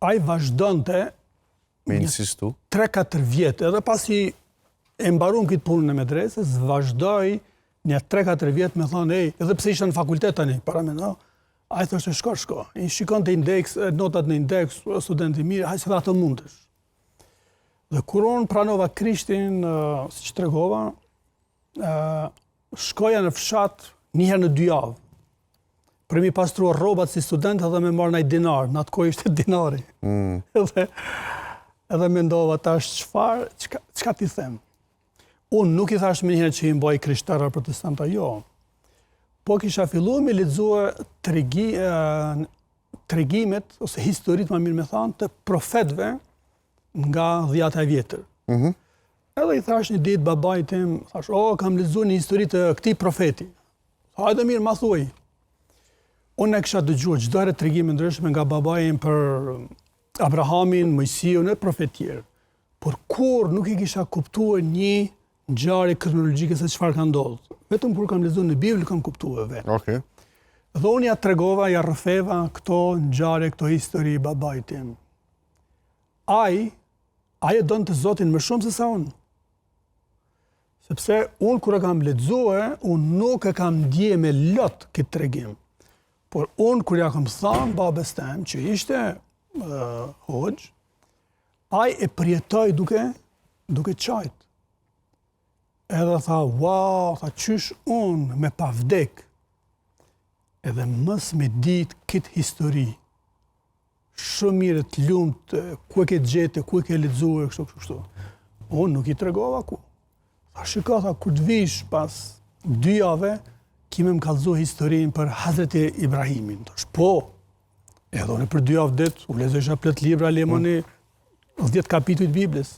ai vazhdonte me insistu 3-4 vjet, edhe pasi e mbaruam këtë punën e medresës, vazhdoi një 3-4 vjet me thonë, edhe pse isha në fakultet tani, para mendo, ai thoshte shko. I shikonte indeks, notat në indeks, studenti mirë, hajde se ato mundesh. Dhe kur unë pranova Krishtin, siç tregova, shkoja në fshat një herë në 2 javë. Për mi pastruar rrobat si student edhe me marrë një dinar, në atë kohë ishte dinari. Edhe mendova tash çka t'i them. Unë nuk i thash me njëherë që i mbaj krishterë protestanta, jo. Po kisha filluar me lexue tregimet, ose historitë më mirë me thanë, të profetëve nga 10 vjetër. Edhe i thash një ditë babait tim, thash, kam lexuar një histori të këtij profeti. Hajde mirë, ma thuaj. Unë e kisha dëgjuar çdo herë tregime ndryshme nga babai im për Abrahamin, Mojsiun e profetë tjerë. Por kur nuk i kisha kuptuar një ngjarje kronologjike se çfarë ka ndodhur. Vetëm kur kam lexuar në Bibël kam kuptuar vetë. Okej. Dhe unë ja tregova, ja rrëfeva këto ngjarje, këto histori babait tim. Ai e donte Zotin më shumë se sa unë. Sepse unë kur e kam lexuar, unë nuk e kam ndje me lot këtë tregim. Por unë kur ja kam thënë babes tem që ishte hoxh, ai e përjetoi duke qajt. Edhe tha, wow, qysh unë me pa vdek, edhe mës me ditë këtë histori. Shumë mirë të lumt, ku e ke gjete, ku e ke lexuar, kështu. Unë nuk i tregova ku. Tha, shiko, kur të vish pas 2 jave, kime më kallëzu historinë për Hazreti Ibrahimin. Tash, po, edhe unë për 2 javë ditë, u lexoja plot libra, lemoni 10 kapituj të Biblës,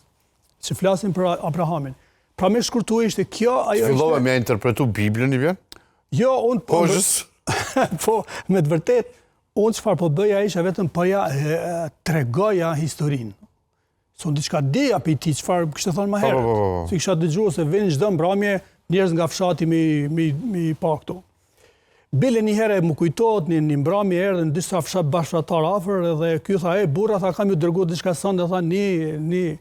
që flasin për Abrahamin. Pra me shkurtu ishte kjo, ajo ishte... Fillova me interpretu Biblën i vjen? Jo, unë... Hoxhës? Po, me të vërtet, unë çfarë po bëja isha vetëm përja tregoja historinë. Son diçka deja për ti çfarë kishte thënë më herët. Si kisha dëgjuar se vinin çdo mbrëmje njerëz nga fshati mi pa këtu. Bile një herë më kujtohet një mbrëmje erdhën disa fshat bashkëtar afër dhe ky tha, burra, tha, kam ju dërguar diçka sonde, tha, një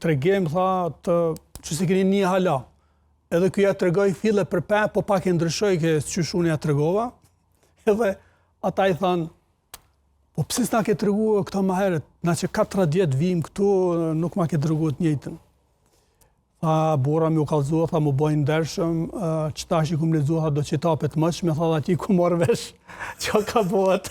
tregim, tha, që se keni një hala. Edhe ky ja tregoi fille për pa, po pak e ndryshoi që çysh unë ja tregova. Edhe ata i thanë, po pse s'na ke treguar këto më herët? Na që 40 vim këtu, nuk ma ke treguar të njëjtën. Tha, burra mi u kallëzua, tha, mu bojnë ndershëm, që tash i kum lexuar, do që tapet mëç, me tha ati ku morr vesh, që ka bëhet.